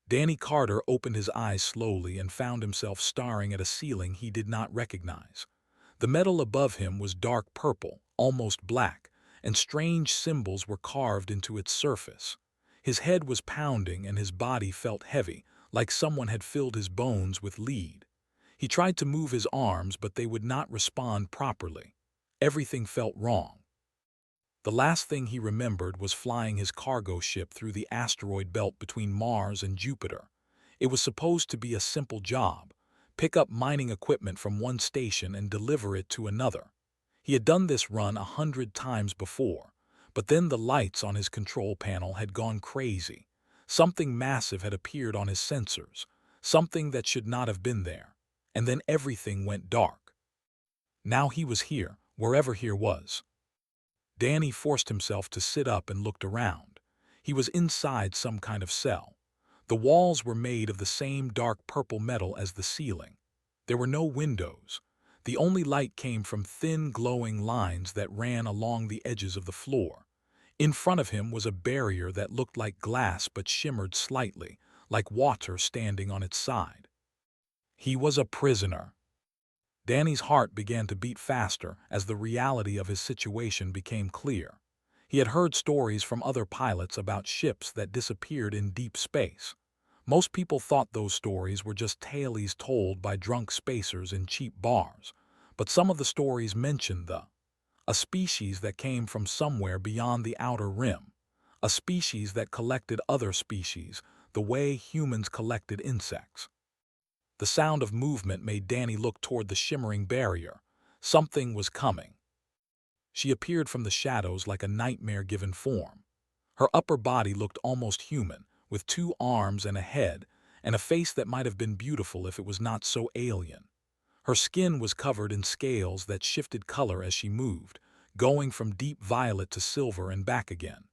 Danny Carter opened his eyes slowly and found himself staring at a ceiling he did not recognize. The metal above him was dark purple, almost black, and strange symbols were carved into its surface. His head was pounding and his body felt heavy, like someone had filled his bones with lead. He tried to move his arms, but they would not respond properly. Everything felt wrong. The last thing he remembered was flying his cargo ship through the asteroid belt between Mars and Jupiter. It was supposed to be a simple job: pick up mining equipment from one station and deliver it to another. He had done this run 100 times before, but then the lights on his control panel had gone crazy. Something massive had appeared on his sensors, something that should not have been there. And then everything went dark. Now he was here, wherever here was. Danny forced himself to sit up and looked around. He was inside some kind of cell. The walls were made of the same dark purple metal as the ceiling. There were no windows. The only light came from thin, glowing lines that ran along the edges of the floor. In front of him was a barrier that looked like glass but shimmered slightly, like water standing on its side. He was a prisoner. Danny's heart began to beat faster as the reality of his situation became clear. He had heard stories from other pilots about ships that disappeared in deep space. Most people thought those stories were just tales told by drunk spacers in cheap bars, but some of the stories mentioned a species that came from somewhere beyond the outer rim, a species that collected other species, the way humans collected insects. The sound of movement made Danny look toward the shimmering barrier. Something was coming. She appeared from the shadows like a nightmare-given form. Her upper body looked almost human, with 2 arms and a head, and a face that might have been beautiful if it was not so alien. Her skin was covered in scales that shifted color as she moved, going from deep violet to silver and back again.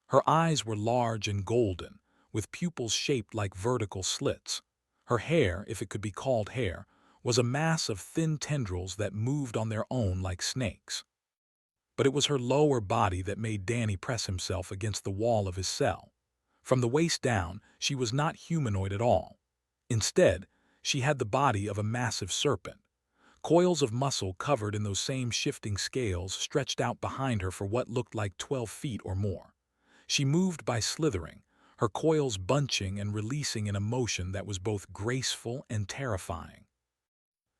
Her eyes were large and golden, with pupils shaped like vertical slits. Her hair, if it could be called hair, was a mass of thin tendrils that moved on their own like snakes. But it was her lower body that made Danny press himself against the wall of his cell. From the waist down, she was not humanoid at all. Instead, she had the body of a massive serpent. Coils of muscle covered in those same shifting scales stretched out behind her for what looked like 12 feet or more. She moved by slithering, her coils bunching and releasing in a motion that was both graceful and terrifying.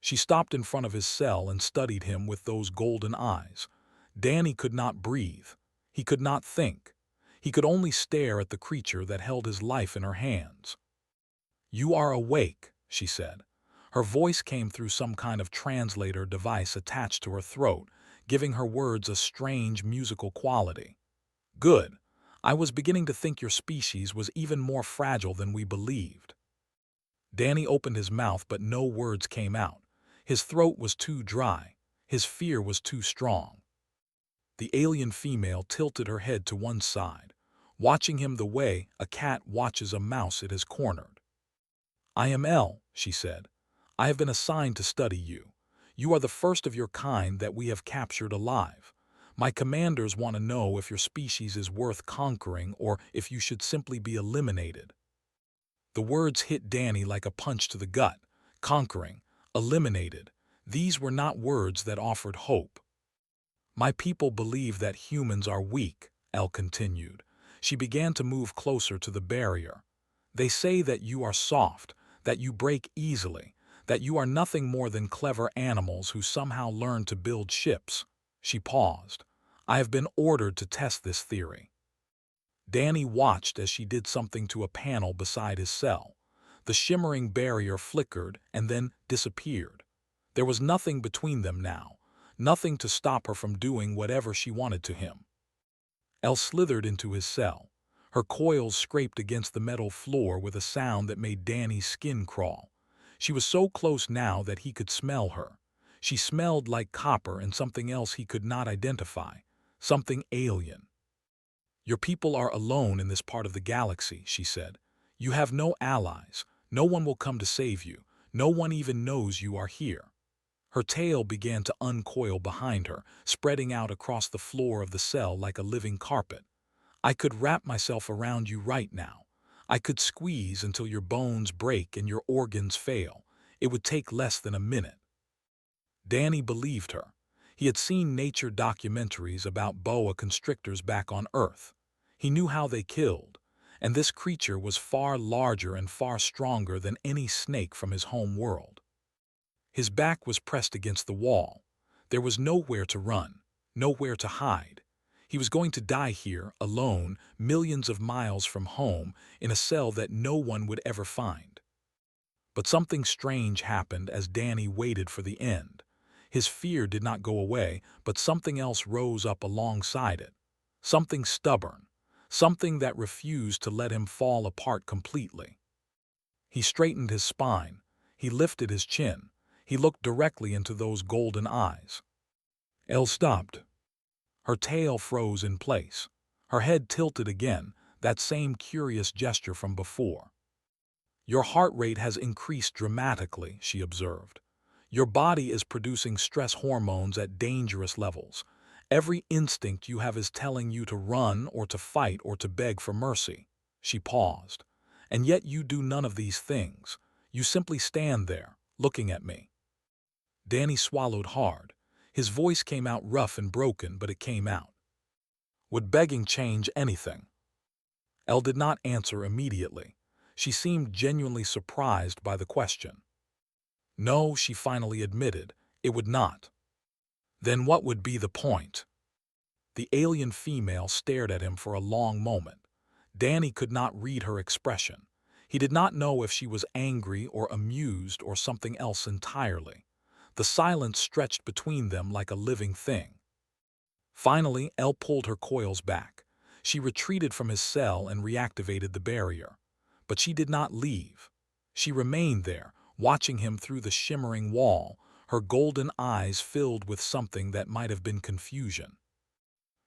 She stopped in front of his cell and studied him with those golden eyes. Danny could not breathe. He could not think. He could only stare at the creature that held his life in her hands. "You are awake," she said. Her voice came through some kind of translator device attached to her throat, giving her words a strange musical quality. "Good. I was beginning to think your species was even more fragile than we believed." Danny opened his mouth, but no words came out. His throat was too dry. His fear was too strong. The alien female tilted her head to one side, watching him the way a cat watches a mouse it has cornered. "I am Elle," she said. "I have been assigned to study you. You are the first of your kind that we have captured alive. My commanders want to know if your species is worth conquering or if you should simply be eliminated." The words hit Danny like a punch to the gut. Conquering, eliminated. These were not words that offered hope. "My people believe that humans are weak," Elle continued. She began to move closer to the barrier. "They say that you are soft, that you break easily, that you are nothing more than clever animals who somehow learn to build ships." She paused. "I have been ordered to test this theory." Danny watched as she did something to a panel beside his cell. The shimmering barrier flickered and then disappeared. There was nothing between them now, nothing to stop her from doing whatever she wanted to him. Elle slithered into his cell. Her coils scraped against the metal floor with a sound that made Danny's skin crawl. She was so close now that he could smell her. She smelled like copper and something else he could not identify, something alien. "Your people are alone in this part of the galaxy," she said. "You have no allies. No one will come to save you. No one even knows you are here." Her tail began to uncoil behind her, spreading out across the floor of the cell like a living carpet. "I could wrap myself around you right now. I could squeeze until your bones break and your organs fail. It would take less than a minute." Danny believed her. He had seen nature documentaries about boa constrictors back on Earth. He knew how they killed, and this creature was far larger and far stronger than any snake from his home world. His back was pressed against the wall. There was nowhere to run, nowhere to hide. He was going to die here, alone, millions of miles from home, in a cell that no one would ever find. But something strange happened as Danny waited for the end. His fear did not go away, but something else rose up alongside it. Something stubborn, something that refused to let him fall apart completely. He straightened his spine. He lifted his chin. He looked directly into those golden eyes. Elle stopped. Her tail froze in place. Her head tilted again, that same curious gesture from before. "Your heart rate has increased dramatically," she observed. "Your body is producing stress hormones at dangerous levels. Every instinct you have is telling you to run or to fight or to beg for mercy." She paused. "And yet you do none of these things. You simply stand there, looking at me." Danny swallowed hard. His voice came out rough and broken, but it came out. "Would begging change anything?" Elle did not answer immediately. She seemed genuinely surprised by the question. "No," she finally admitted, "it would not." "Then what would be the point?" The alien female stared at him for a long moment. Danny could not read her expression. He did not know if she was angry or amused or something else entirely. The silence stretched between them like a living thing. Finally, Elle pulled her coils back. She retreated from his cell and reactivated the barrier. But she did not leave. She remained there, watching him through the shimmering wall, her golden eyes filled with something that might have been confusion.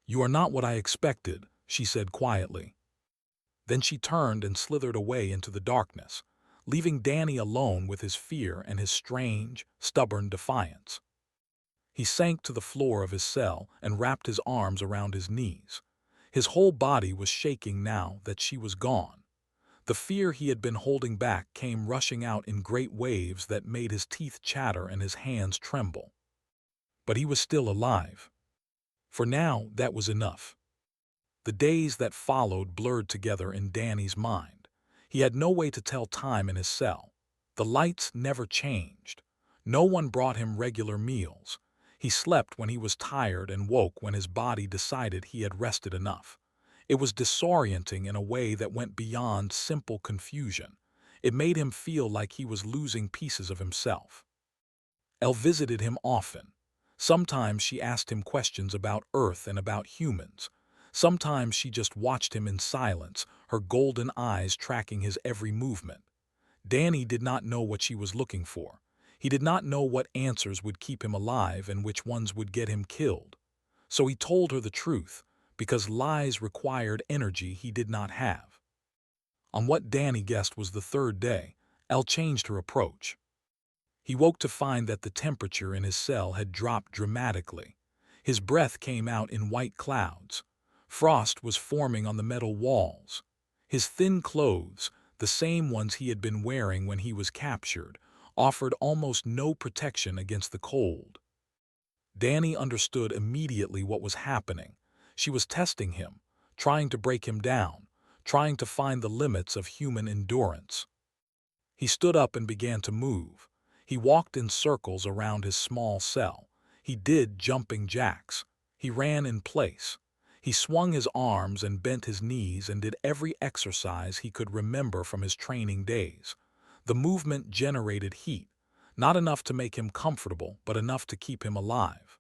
"You are not what I expected," she said quietly. Then she turned and slithered away into the darkness, leaving Danny alone with his fear and his strange, stubborn defiance. He sank to the floor of his cell and wrapped his arms around his knees. His whole body was shaking now that she was gone. The fear he had been holding back came rushing out in great waves that made his teeth chatter and his hands tremble. But he was still alive. For now, that was enough. The days that followed blurred together in Danny's mind. He had no way to tell time in his cell. The lights never changed. No one brought him regular meals. He slept when he was tired and woke when his body decided he had rested enough. It was disorienting in a way that went beyond simple confusion. It made him feel like he was losing pieces of himself. Elle visited him often. Sometimes she asked him questions about Earth and about humans. Sometimes she just watched him in silence, her golden eyes tracking his every movement. Danny did not know what she was looking for. He did not know what answers would keep him alive and which ones would get him killed. So he told her the truth, because lies required energy he did not have. On what Danny guessed was the third day, Elle changed her approach. He woke to find that the temperature in his cell had dropped dramatically. His breath came out in white clouds. Frost was forming on the metal walls. His thin clothes, the same ones he had been wearing when he was captured, offered almost no protection against the cold. Danny understood immediately what was happening. She was testing him, trying to break him down, trying to find the limits of human endurance. He stood up and began to move. He walked in circles around his small cell. He did jumping jacks. He ran in place. He swung his arms and bent his knees and did every exercise he could remember from his training days. The movement generated heat, not enough to make him comfortable, but enough to keep him alive.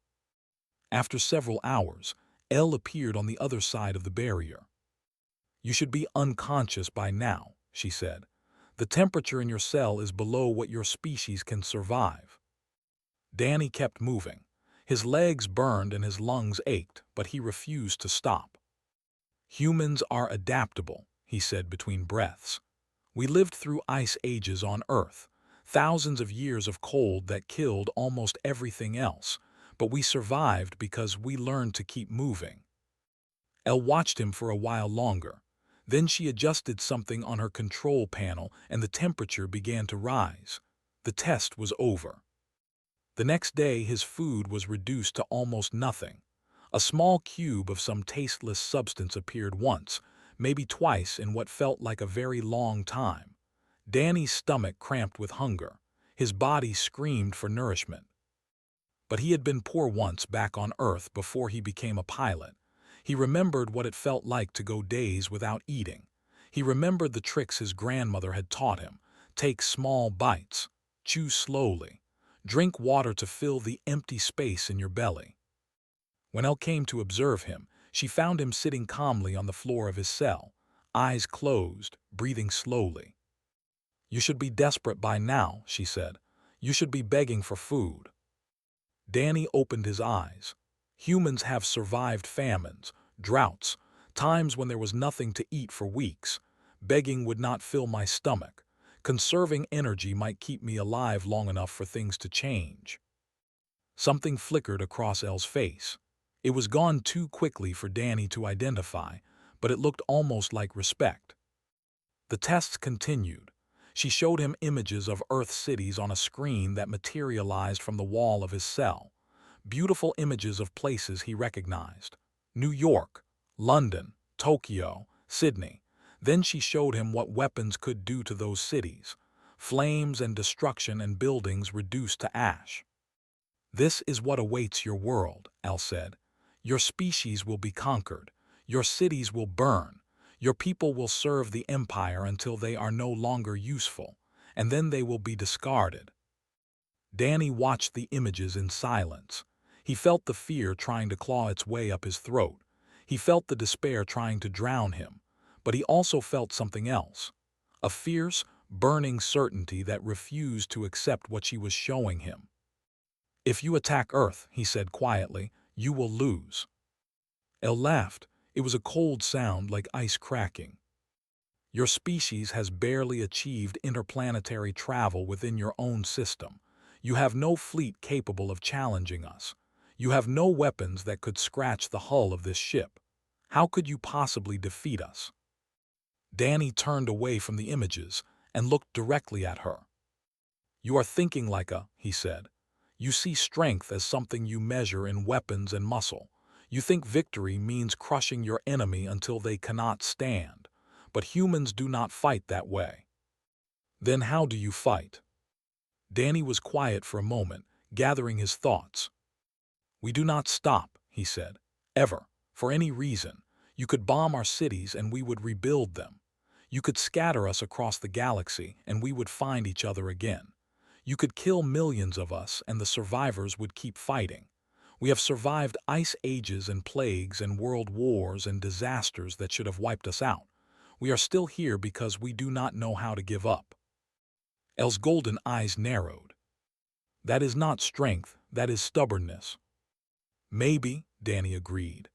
After several hours, Elle appeared on the other side of the barrier. "You should be unconscious by now," she said. "The temperature in your cell is below what your species can survive." Danny kept moving. His legs burned and his lungs ached, but he refused to stop. "Humans are adaptable," he said between breaths. "We lived through ice ages on Earth, thousands of years of cold that killed almost everything else, but we survived because we learned to keep moving." Elle watched him for a while longer. Then she adjusted something on her control panel and the temperature began to rise. The test was over. The next day his food was reduced to almost nothing. A small cube of some tasteless substance appeared once, maybe twice in what felt like a very long time. Danny's stomach cramped with hunger. His body screamed for nourishment. But he had been poor once back on Earth before he became a pilot. He remembered what it felt like to go days without eating. He remembered the tricks his grandmother had taught him. Take small bites. Chew slowly. Drink water to fill the empty space in your belly. When Elle came to observe him, she found him sitting calmly on the floor of his cell, eyes closed, breathing slowly. "You should be desperate by now," she said. "You should be begging for food." Danny opened his eyes. Humans have survived famines, droughts, times when there was nothing to eat for weeks. Begging would not fill my stomach. Conserving energy might keep me alive long enough for things to change. Something flickered across Elle's face. It was gone too quickly for Danny to identify, but it looked almost like respect. The tests continued. She showed him images of Earth cities on a screen that materialized from the wall of his cell. Beautiful images of places he recognized. New York, London, Tokyo, Sydney. Then she showed him what weapons could do to those cities. Flames and destruction and buildings reduced to ash. "This is what awaits your world," Elle said. "Your species will be conquered. Your cities will burn. Your people will serve the empire until they are no longer useful, and then they will be discarded." Danny watched the images in silence. He felt the fear trying to claw its way up his throat. He felt the despair trying to drown him. But he also felt something else. A fierce, burning certainty that refused to accept what she was showing him. "If you attack Earth," he said quietly, "you will lose." Elle laughed. It was a cold sound like ice cracking. "Your species has barely achieved interplanetary travel within your own system. You have no fleet capable of challenging us. You have no weapons that could scratch the hull of this ship. How could you possibly defeat us?" Danny turned away from the images and looked directly at her. "You are thinking like he said. "You see strength as something you measure in weapons and muscle. You think victory means crushing your enemy until they cannot stand. But humans do not fight that way." "Then how do you fight?" Danny was quiet for a moment, gathering his thoughts. "We do not stop," he said. "Ever. For any reason. You could bomb our cities and we would rebuild them. You could scatter us across the galaxy and we would find each other again. You could kill millions of us and the survivors would keep fighting. We have survived ice ages and plagues and world wars and disasters that should have wiped us out. We are still here because we do not know how to give up." Elle's golden eyes narrowed. "That is not strength, that is stubbornness." "Maybe," Danny agreed.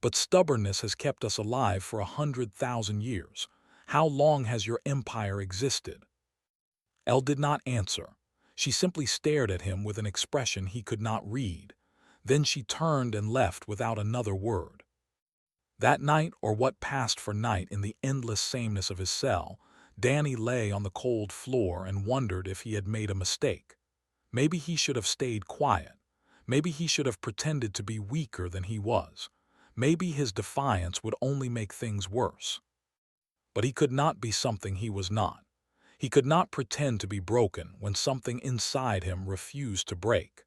"But stubbornness has kept us alive for 100,000 years. How long has your empire existed?" Elle did not answer. She simply stared at him with an expression he could not read. Then she turned and left without another word. That night, or what passed for night in the endless sameness of his cell, Danny lay on the cold floor and wondered if he had made a mistake. Maybe he should have stayed quiet. Maybe he should have pretended to be weaker than he was. Maybe his defiance would only make things worse. But he could not be something he was not. He could not pretend to be broken when something inside him refused to break.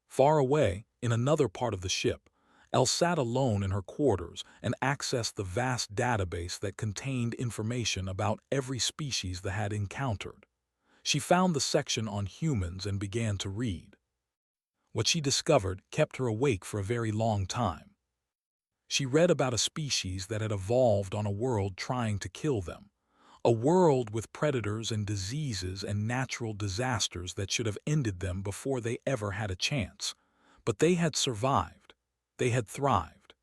Far away, in another part of the ship, Elle sat alone in her quarters and accessed the vast database that contained information about every species they had encountered. She found the section on humans and began to read. What she discovered kept her awake for a very long time. She read about a species that had evolved on a world trying to kill them. A world with predators and diseases and natural disasters that should have ended them before they ever had a chance. But they had survived. They had thrived.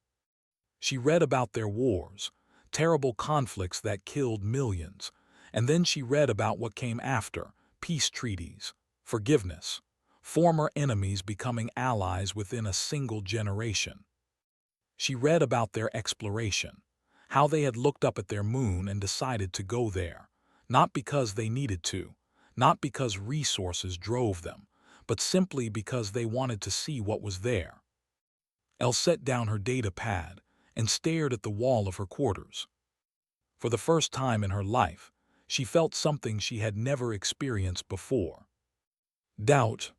She read about their wars, terrible conflicts that killed millions, and then she read about what came after: peace treaties, forgiveness, former enemies becoming allies within a single generation. She read about their exploration, how they had looked up at their moon and decided to go there, not because they needed to, not because resources drove them, but simply because they wanted to see what was there. Elle set down her data pad and stared at the wall of her quarters. For the first time in her life, she felt something she had never experienced before. Doubt.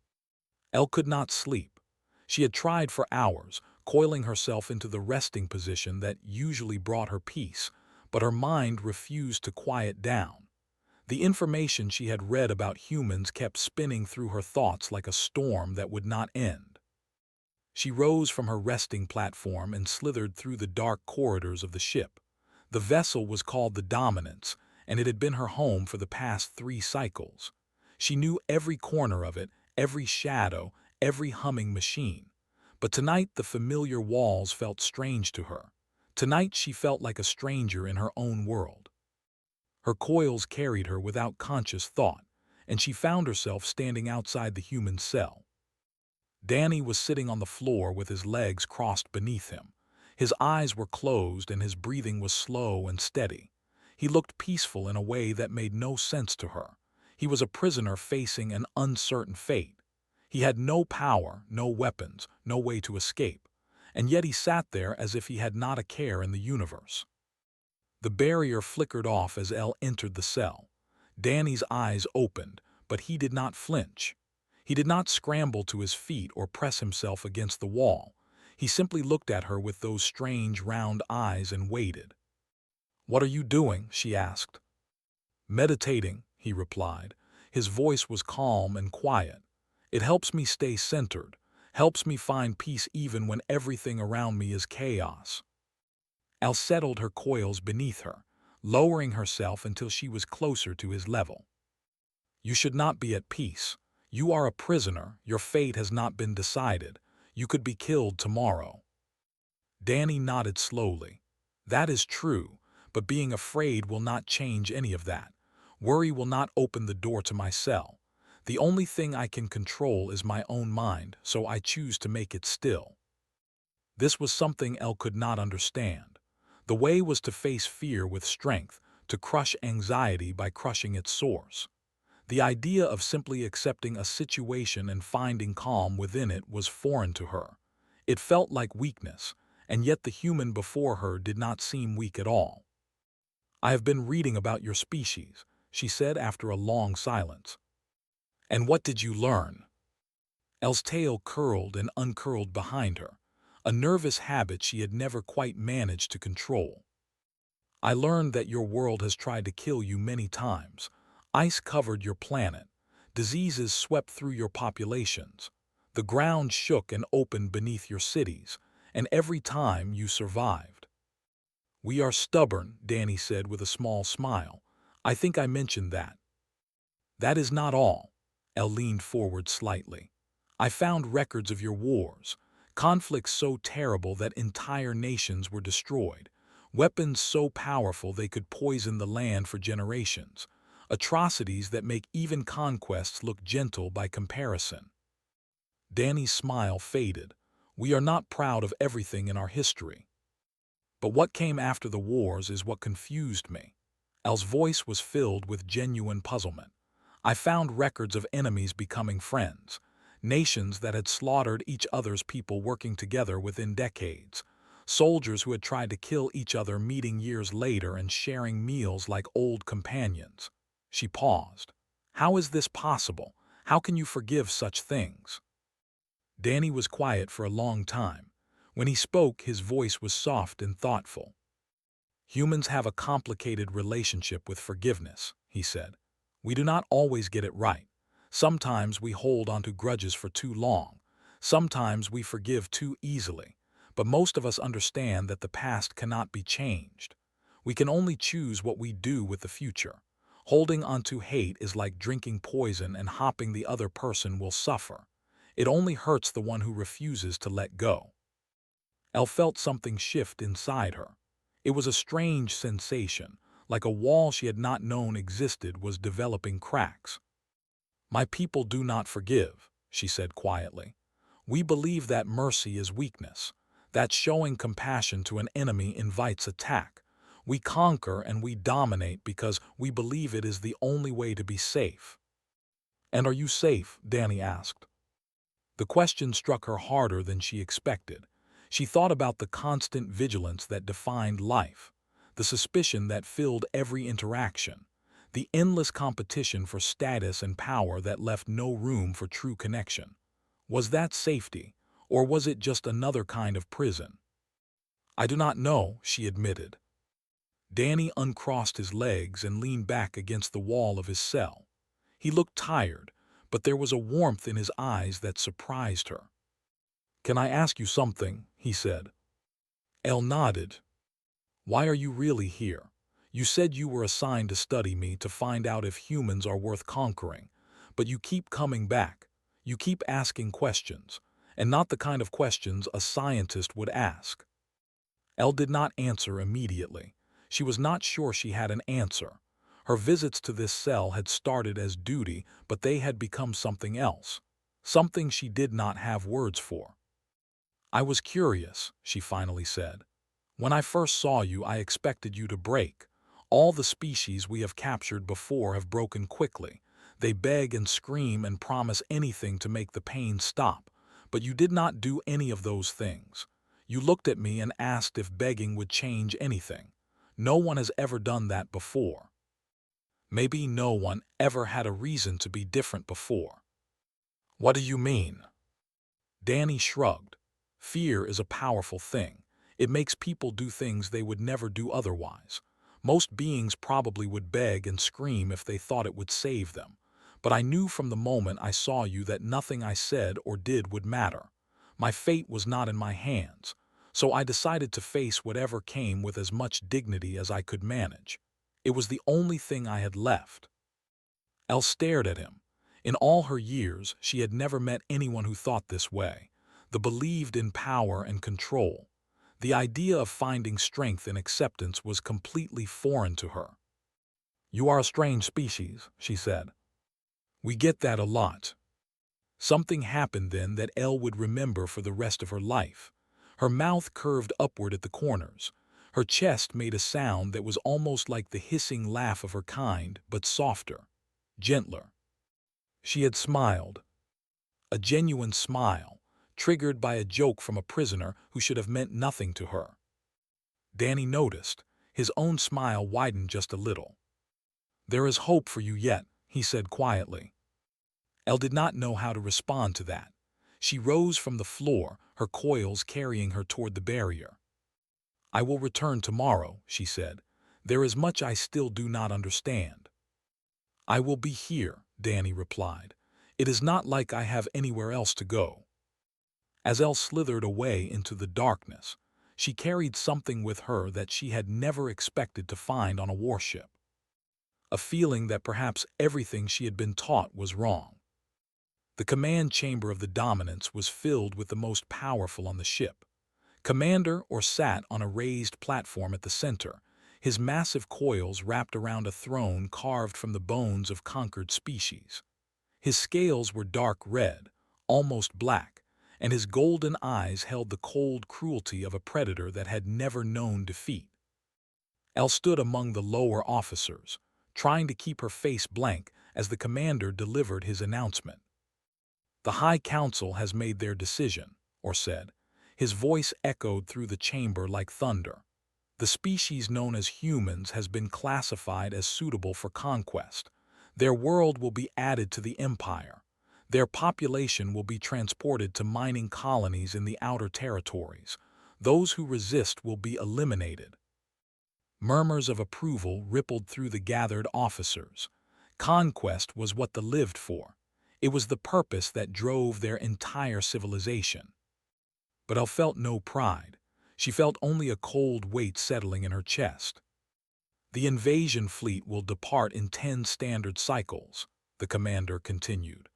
Elle could not sleep. She had tried for hours, coiling herself into the resting position that usually brought her peace, but her mind refused to quiet down. The information she had read about humans kept spinning through her thoughts like a storm that would not end. She rose from her resting platform and slithered through the dark corridors of the ship. The vessel was called the Dominance, and it had been her home for the past 3 cycles. She knew every corner of it, every shadow, every humming machine. But tonight the familiar walls felt strange to her. Tonight she felt like a stranger in her own world. Her coils carried her without conscious thought, and she found herself standing outside the human cell. Danny was sitting on the floor with his legs crossed beneath him. His eyes were closed and his breathing was slow and steady. He looked peaceful in a way that made no sense to her. He was a prisoner facing an uncertain fate. He had no power, no weapons, no way to escape, and yet he sat there as if he had not a care in the universe. The barrier flickered off as Elle entered the cell. Danny's eyes opened, but he did not flinch. He did not scramble to his feet or press himself against the wall. He simply looked at her with those strange round eyes and waited. "What are you doing?" she asked. "Meditating," he replied. His voice was calm and quiet. "It helps me stay centered, helps me find peace even when everything around me is chaos." Elle settled her coils beneath her, lowering herself until she was closer to his level. "You should not be at peace. You are a prisoner, your fate has not been decided. You could be killed tomorrow." Danny nodded slowly. "That is true, but being afraid will not change any of that. Worry will not open the door to my cell. The only thing I can control is my own mind, so I choose to make it still." This was something Elle could not understand. The way was to face fear with strength, to crush anxiety by crushing its source. The idea of simply accepting a situation and finding calm within it was foreign to her. It felt like weakness, and yet the human before her did not seem weak at all. "I have been reading about your species," she said after a long silence. "And what did you learn?" Elle's tail curled and uncurled behind her, a nervous habit she had never quite managed to control. "I learned that your world has tried to kill you many times. Ice covered your planet. Diseases swept through your populations. The ground shook and opened beneath your cities, and every time you survived." "We are stubborn," Danny said with a small smile. "I think I mentioned that." "That is not all." Elle leaned forward slightly. "I found records of your wars, conflicts so terrible that entire nations were destroyed, weapons so powerful they could poison the land for generations, atrocities that make even conquests look gentle by comparison." Danny's smile faded. "We are not proud of everything in our history. But what came after the wars is what confused me." Elle's voice was filled with genuine puzzlement. "I found records of enemies becoming friends, nations that had slaughtered each other's people working together within decades, soldiers who had tried to kill each other meeting years later and sharing meals like old companions." She paused. "How is this possible? How can you forgive such things?" Danny was quiet for a long time. When he spoke, his voice was soft and thoughtful. "Humans have a complicated relationship with forgiveness," he said. "We do not always get it right. Sometimes we hold onto grudges for too long. Sometimes we forgive too easily. But most of us understand that the past cannot be changed. We can only choose what we do with the future. Holding onto hate is like drinking poison and hoping the other person will suffer. It only hurts the one who refuses to let go." Elle felt something shift inside her. It was a strange sensation, like a wall she had not known existed was developing cracks. "My people do not forgive," she said quietly. "We believe that mercy is weakness, that showing compassion to an enemy invites attack. We conquer and we dominate because we believe it is the only way to be safe. And are you safe? Danny asked. The question struck her harder than she expected. She thought about the constant vigilance that defined life, the suspicion that filled every interaction, the endless competition for status and power that left no room for true connection. Was that safety, or was it just another kind of prison? I do not know, she admitted. Danny uncrossed his legs and leaned back against the wall of his cell. He looked tired, but there was a warmth in his eyes that surprised her. "Can I ask you something?" he said. Elle nodded. "Why are you really here? You said you were assigned to study me to find out if humans are worth conquering, but you keep coming back. You keep asking questions, and not the kind of questions a scientist would ask." Elle did not answer immediately. She was not sure she had an answer. Her visits to this cell had started as duty, but they had become something else, something she did not have words for. "I was curious," she finally said. "When I first saw you, I expected you to break. All the species we have captured before have broken quickly. They beg and scream and promise anything to make the pain stop, but you did not do any of those things. You looked at me and asked if begging would change anything. No one has ever done that before. Maybe no one ever had a reason to be different before." "What do you mean?" Danny shrugged. "Fear is a powerful thing. It makes people do things they would never do otherwise. Most beings probably would beg and scream if they thought it would save them. But I knew from the moment I saw you that nothing I said or did would matter. My fate was not in my hands, so I decided to face whatever came with as much dignity as I could manage. It was the only thing I had left." Elle stared at him. In all her years, she had never met anyone who thought this way, the believed in power and control. The idea of finding strength in acceptance was completely foreign to her. "You are a strange species," she said. "We get that a lot." Something happened then that Elle would remember for the rest of her life. Her mouth curved upward at the corners. Her chest made a sound that was almost like the hissing laugh of her kind, but softer, gentler. She had smiled. A genuine smile, triggered by a joke from a prisoner who should have meant nothing to her. Danny noticed. His own smile widened just a little. "There is hope for you yet," he said quietly. Elle did not know how to respond to that. She rose from the floor, her coils carrying her toward the barrier. "I will return tomorrow," she said. "There is much I still do not understand." "I will be here," Danny replied. "It is not like I have anywhere else to go." As Elle slithered away into the darkness, she carried something with her that she had never expected to find on a warship. A feeling that perhaps everything she had been taught was wrong. The command chamber of the Dominance was filled with the most powerful on the ship. Commander or sat on a raised platform at the center, his massive coils wrapped around a throne carved from the bones of conquered species. His scales were dark red, almost black, and his golden eyes held the cold cruelty of a predator that had never known defeat. Elle stood among the lower officers, trying to keep her face blank as the commander delivered his announcement. "The High Council has made their decision," or said. His voice echoed through the chamber like thunder. "The species known as humans has been classified as suitable for conquest. Their world will be added to the empire. Their population will be transported to mining colonies in the outer territories. Those who resist will be eliminated." Murmurs of approval rippled through the gathered officers. Conquest was what they lived for. It was the purpose that drove their entire civilization. But Elle felt no pride. She felt only a cold weight settling in her chest. "The invasion fleet will depart in 10 standard cycles," the commander continued.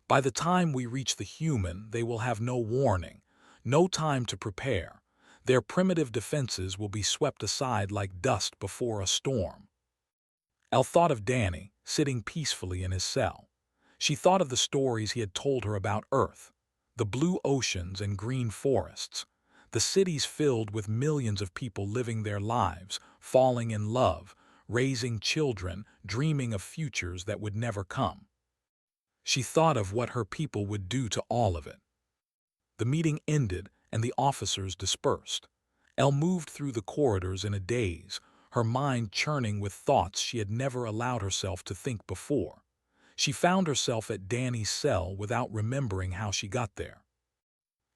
"By the time we reach the human, they will have no warning, no time to prepare. Their primitive defenses will be swept aside like dust before a storm." Elle thought of Danny, sitting peacefully in his cell. She thought of the stories he had told her about Earth, the blue oceans and green forests, The cities filled with millions of people living their lives, falling in love, raising children, dreaming of futures that would never come. She thought of what her people would do to all of it. The meeting ended and the officers dispersed. Elle moved through the corridors in a daze, her mind churning with thoughts she had never allowed herself to think before. She found herself at Danny's cell without remembering how she got there.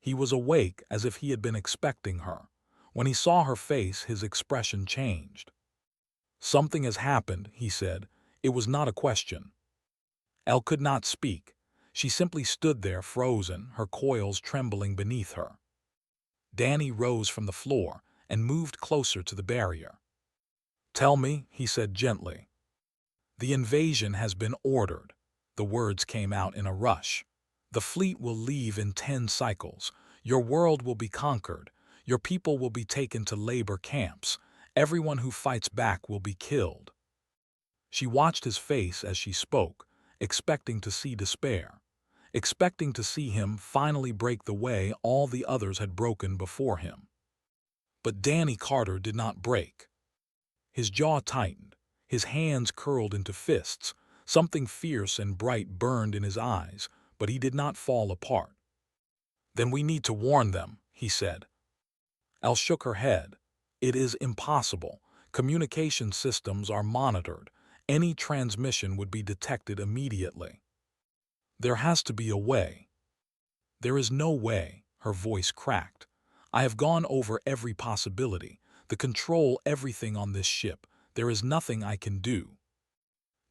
He was awake as if he had been expecting her. When he saw her face, his expression changed. "Something has happened," he said. It was not a question. Elle could not speak. She simply stood there frozen, her coils trembling beneath her. Danny rose from the floor and moved closer to the barrier. "Tell me," he said gently. "The invasion has been ordered." The words came out in a rush. "The fleet will leave in 10 cycles. Your world will be conquered. Your people will be taken to labor camps. Everyone who fights back will be killed." She watched his face as she spoke, expecting to see despair, expecting to see him finally break the way all the others had broken before him. But Danny Carter did not break. His jaw tightened, his hands curled into fists, something fierce and bright burned in his eyes, but he did not fall apart. "Then we need to warn them," he said. Elle shook her head. "It is impossible. Communication systems are monitored. Any transmission would be detected immediately. There has to be a way." "There is no way," her voice cracked. "I have gone over every possibility, the control, everything on this ship. There is nothing I can do."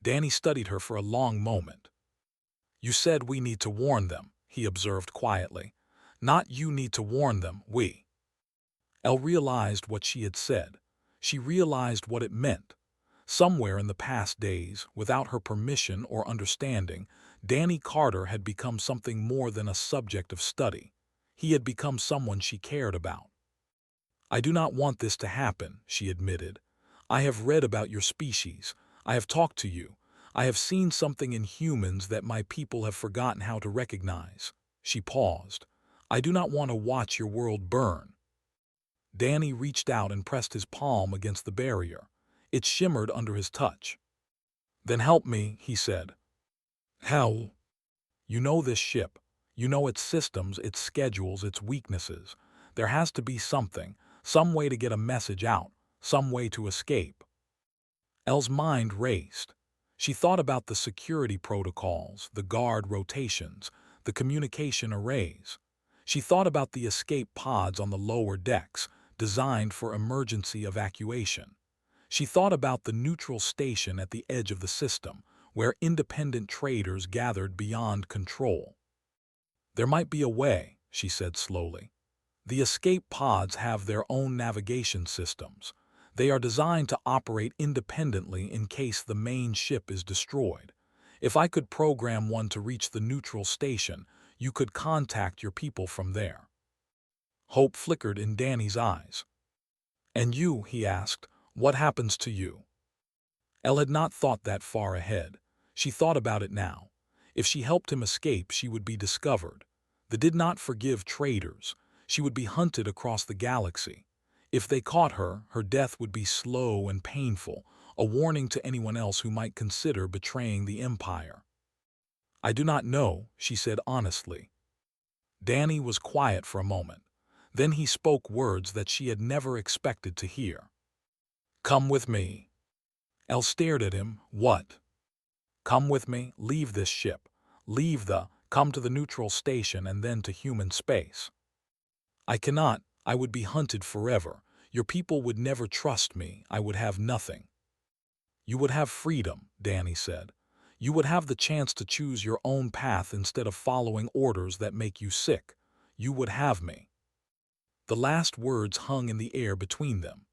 Danny studied her for a long moment. "You said we need to warn them," he observed quietly. "Not you need to warn them, we." Elle realized what she had said. She realized what it meant. Somewhere in the past days, without her permission or understanding, Danny Carter had become something more than a subject of study. He had become someone she cared about. "I do not want this to happen," she admitted. "I have read about your species. I have talked to you. I have seen something in humans that my people have forgotten how to recognize." She paused. "I do not want to watch your world burn." Danny reached out and pressed his palm against the barrier. It shimmered under his touch. "Then help me," he said. "How?" "You know this ship. You know its systems, its schedules, its weaknesses. There has to be something, some way to get a message out, some way to escape." Elle's mind raced. She thought about the security protocols, the guard rotations, the communication arrays. She thought about the escape pods on the lower decks, designed for emergency evacuation. She thought about the neutral station at the edge of the system, where independent traders gathered beyond control. "There might be a way," she said slowly. "The escape pods have their own navigation systems. They are designed to operate independently in case the main ship is destroyed. If I could program one to reach the neutral station, you could contact your people from there." Hope flickered in Danny's eyes. "And you," he asked, "what happens to you?" Elle had not thought that far ahead. She thought about it now. If she helped him escape, she would be discovered. They did not forgive traitors. She would be hunted across the galaxy. If they caught her, her death would be slow and painful, a warning to anyone else who might consider betraying the Empire. "I do not know," she said honestly. Danny was quiet for a moment. Then he spoke words that she had never expected to hear. "Come with me." Elle stared at him. "What?" "Come with me, leave this ship. Come to the neutral station and then to human space." "I cannot. I would be hunted forever. Your people would never trust me. I would have nothing." "You would have freedom," Danny said. "You would have the chance to choose your own path instead of following orders that make you sick. You would have me." The last words hung in the air between them.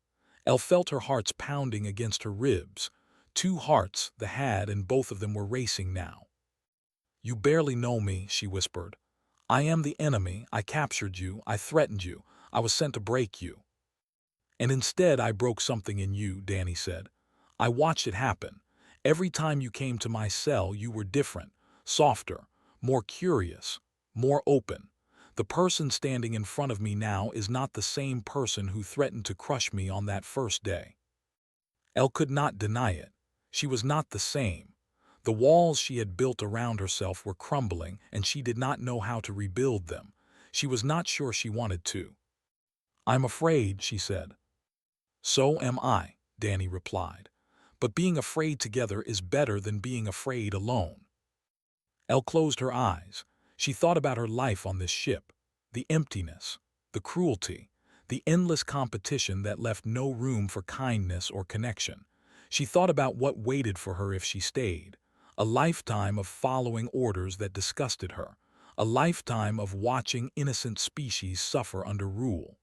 Elle felt her hearts pounding against her ribs. Two hearts, the had, and both of them were racing now. "You barely know me," she whispered. "I am the enemy. I captured you. I threatened you. I was sent to break you." "And instead I broke something in you," Danny said. "I watched it happen. Every time you came to my cell, you were different, softer, more curious, more open. The person standing in front of me now is not the same person who threatened to crush me on that first day. Elle could not deny it. She was not the same. The walls she had built around herself were crumbling, and she did not know how to rebuild them. She was not sure she wanted to. "I'm afraid," she said. "So am I," Danny replied. "But being afraid together is better than being afraid alone." Elle closed her eyes. She thought about her life on this ship, the emptiness, the cruelty, the endless competition that left no room for kindness or connection. She thought about what waited for her if she stayed, a lifetime of following orders that disgusted her, a lifetime of watching innocent species suffer under rule.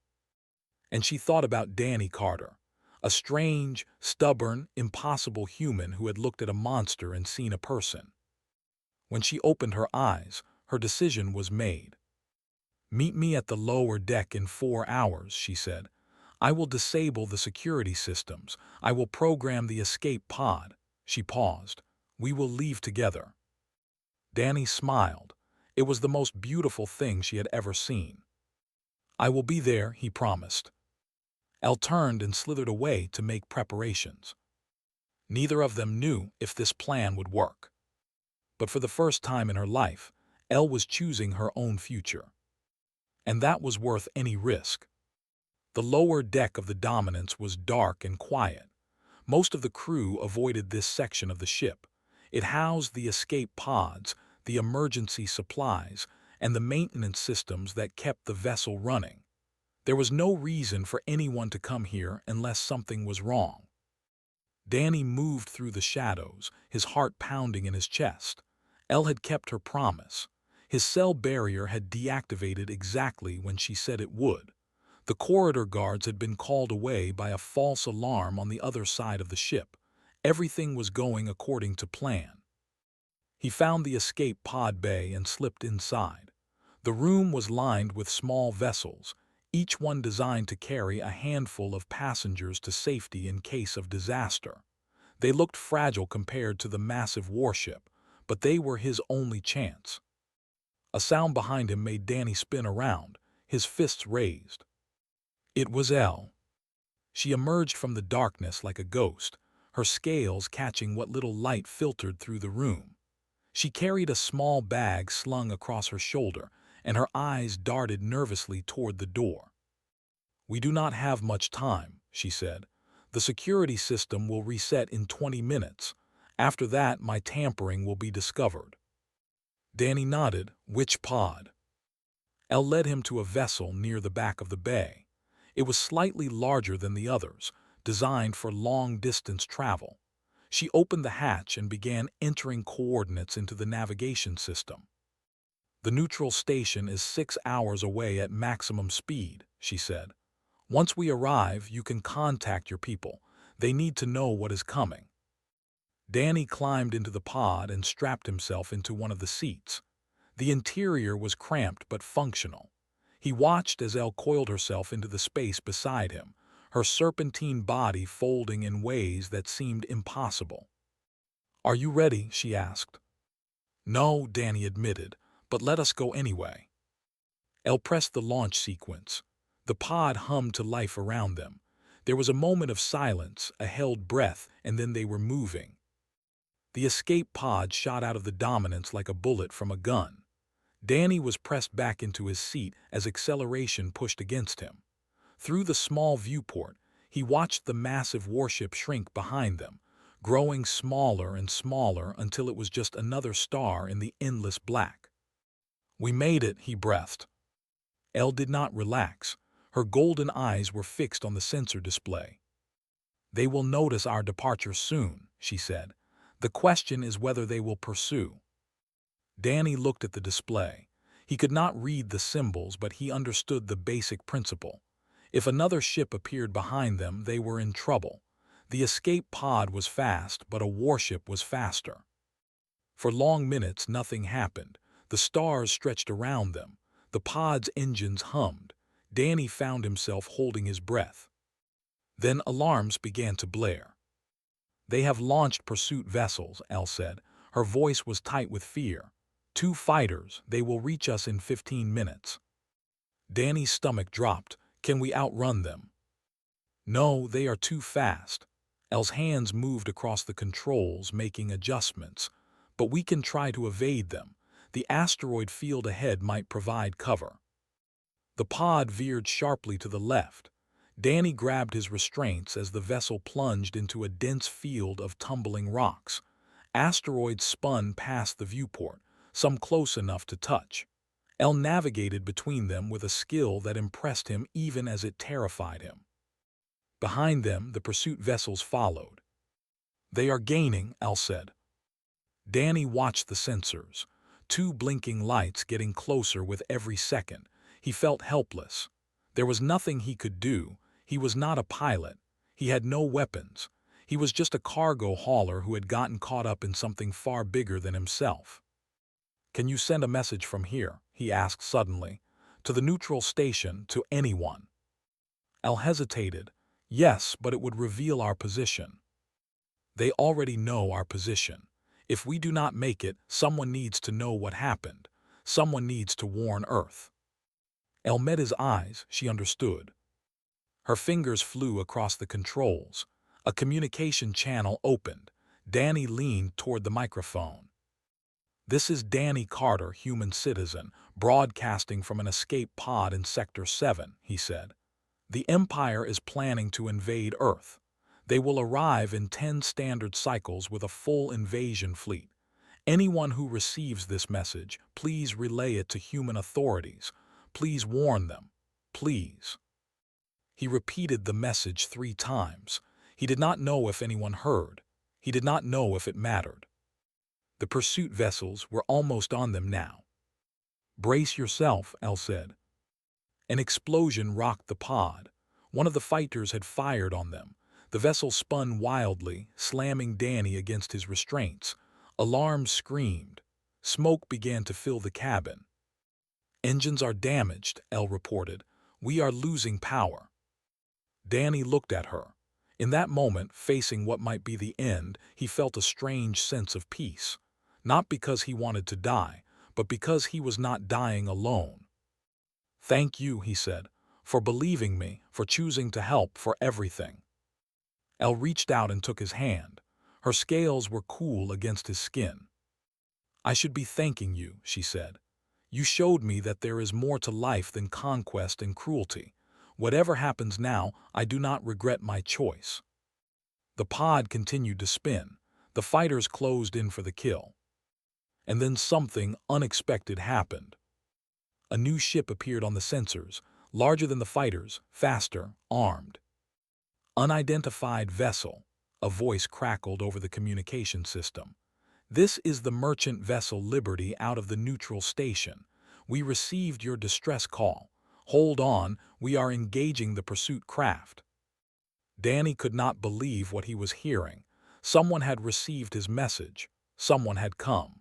And she thought about Danny Carter, a strange, stubborn, impossible human who had looked at a monster and seen a person. When she opened her eyes, her decision was made. "Meet me at the lower deck in 4 hours," she said. "I will disable the security systems. I will program the escape pod." She paused. "We will leave together." Danny smiled. It was the most beautiful thing she had ever seen. "I will be there," he promised. Elle turned and slithered away to make preparations. Neither of them knew if this plan would work. But for the first time in her life, Elle was choosing her own future. And that was worth any risk. The lower deck of the Dominance was dark and quiet. Most of the crew avoided this section of the ship. It housed the escape pods, the emergency supplies, and the maintenance systems that kept the vessel running. There was no reason for anyone to come here unless something was wrong. Danny moved through the shadows, his heart pounding in his chest. Elle had kept her promise. His cell barrier had deactivated exactly when she said it would. The corridor guards had been called away by a false alarm on the other side of the ship. Everything was going according to plan. He found the escape pod bay and slipped inside. The room was lined with small vessels, each one designed to carry a handful of passengers to safety in case of disaster. They looked fragile compared to the massive warship, but they were his only chance. A sound behind him made Danny spin around, his fists raised. It was Elle. She emerged from the darkness like a ghost, her scales catching what little light filtered through the room. She carried a small bag slung across her shoulder, and her eyes darted nervously toward the door. "We do not have much time," she said. "The security system will reset in 20 minutes. After that, my tampering will be discovered." Danny nodded. "Which pod?" Elle led him to a vessel near the back of the bay. It was slightly larger than the others, designed for long-distance travel. She opened the hatch and began entering coordinates into the navigation system. "The neutral station is 6 hours away at maximum speed," she said. "Once we arrive, you can contact your people. They need to know what is coming." Danny climbed into the pod and strapped himself into one of the seats. The interior was cramped but functional. He watched as Elle coiled herself into the space beside him, her serpentine body folding in ways that seemed impossible. "Are you ready?" she asked. "No," Danny admitted, "but let us go anyway." Elle pressed the launch sequence. The pod hummed to life around them. There was a moment of silence, a held breath, and then they were moving. The escape pod shot out of the Dominance like a bullet from a gun. Danny was pressed back into his seat as acceleration pushed against him. Through the small viewport, he watched the massive warship shrink behind them, growing smaller and smaller until it was just another star in the endless black. "We made it," he breathed. Elle did not relax. Her golden eyes were fixed on the sensor display. "They will notice our departure soon," she said. "The question is whether they will pursue." Danny looked at the display. He could not read the symbols, but he understood the basic principle. If another ship appeared behind them, they were in trouble. The escape pod was fast, but a warship was faster. For long minutes, nothing happened. The stars stretched around them. The pod's engines hummed. Danny found himself holding his breath. Then alarms began to blare. "They have launched pursuit vessels," Elle said. Her voice was tight with fear. "2 fighters, they will reach us in 15 minutes. Danny's stomach dropped. Can we outrun them? No, they are too fast. El's hands moved across the controls, making adjustments. But we can try to evade them. The asteroid field ahead might provide cover. The pod veered sharply to the left. Danny grabbed his restraints as the vessel plunged into a dense field of tumbling rocks. Asteroids spun past the viewport, some close enough to touch. El navigated between them with a skill that impressed him even as it terrified him. Behind them, the pursuit vessels followed. They are gaining, El said. Danny watched the sensors, two blinking lights getting closer with every second. He felt helpless. There was nothing he could do. He was not a pilot. He had no weapons. He was just a cargo hauler who had gotten caught up in something far bigger than himself. Can you send a message from here? He asked suddenly. To the neutral station, to anyone. El hesitated. Yes, but it would reveal our position. They already know our position. If we do not make it, someone needs to know what happened. Someone needs to warn Earth. El met his eyes. She understood. Her fingers flew across the controls. A communication channel opened. Danny leaned toward the microphone. This is Danny Carter, human citizen, broadcasting from an escape pod in Sector 7, he said. The Empire is planning to invade Earth. They will arrive in 10 standard cycles with a full invasion fleet. Anyone who receives this message, please relay it to human authorities. Please warn them. Please. He repeated the message 3 times. He did not know if anyone heard. He did not know if it mattered. The pursuit vessels were almost on them now. Brace yourself, El said. An explosion rocked the pod. One of the fighters had fired on them. The vessel spun wildly, slamming Danny against his restraints. Alarms screamed. Smoke began to fill the cabin. Engines are damaged, El reported. We are losing power. Danny looked at her. In that moment, facing what might be the end, he felt a strange sense of peace. Not because he wanted to die, but because he was not dying alone. Thank you, he said, for believing me, for choosing to help, for everything. El reached out and took his hand. Her scales were cool against his skin. I should be thanking you, she said. You showed me that there is more to life than conquest and cruelty. Whatever happens now, I do not regret my choice. The pod continued to spin. The fighters closed in for the kill. And then something unexpected happened. A new ship appeared on the sensors, larger than the fighters, faster, armed. Unidentified vessel, a voice crackled over the communication system. This is the merchant vessel Liberty out of the neutral station. We received your distress call. Hold on, we are engaging the pursuit craft. Danny could not believe what he was hearing. Someone had received his message. Someone had come.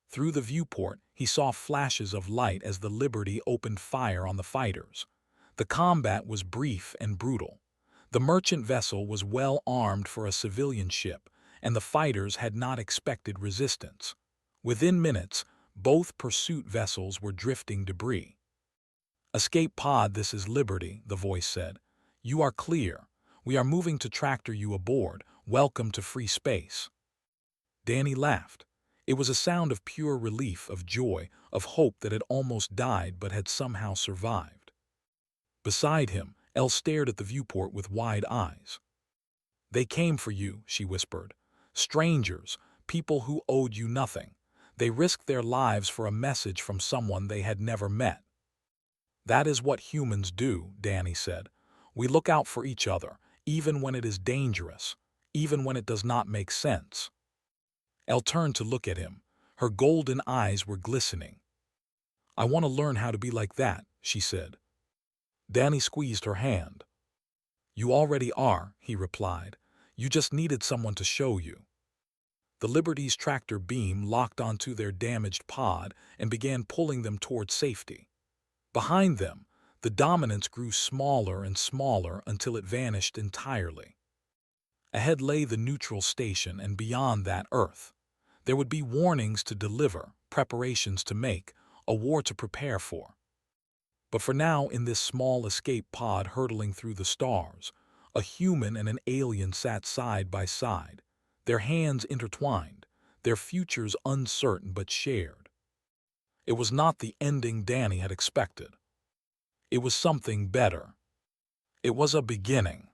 Through the viewport, he saw flashes of light as the Liberty opened fire on the fighters. The combat was brief and brutal. The merchant vessel was well armed for a civilian ship, and the fighters had not expected resistance. Within minutes, both pursuit vessels were drifting debris. Escape pod, this is Liberty, the voice said. You are clear. We are moving to tractor you aboard. Welcome to free space. Danny laughed. It was a sound of pure relief, of joy, of hope that had almost died but had somehow survived. Beside him, Elle stared at the viewport with wide eyes. They came for you, she whispered. Strangers, people who owed you nothing. They risked their lives for a message from someone they had never met. That is what humans do, Danny said. We look out for each other, even when it is dangerous, even when it does not make sense. Elle turned to look at him. Her golden eyes were glistening. I want to learn how to be like that, she said. Danny squeezed her hand. You already are, he replied. You just needed someone to show you. The Liberty's tractor beam locked onto their damaged pod and began pulling them toward safety. Behind them, the dominance grew smaller and smaller until it vanished entirely. Ahead lay the neutral station and beyond that Earth. There would be warnings to deliver, preparations to make, a war to prepare for. But for now, in this small escape pod hurtling through the stars, a human and an alien sat side by side, their hands intertwined, their futures uncertain but shared. It was not the ending Danny had expected. It was something better. It was a beginning.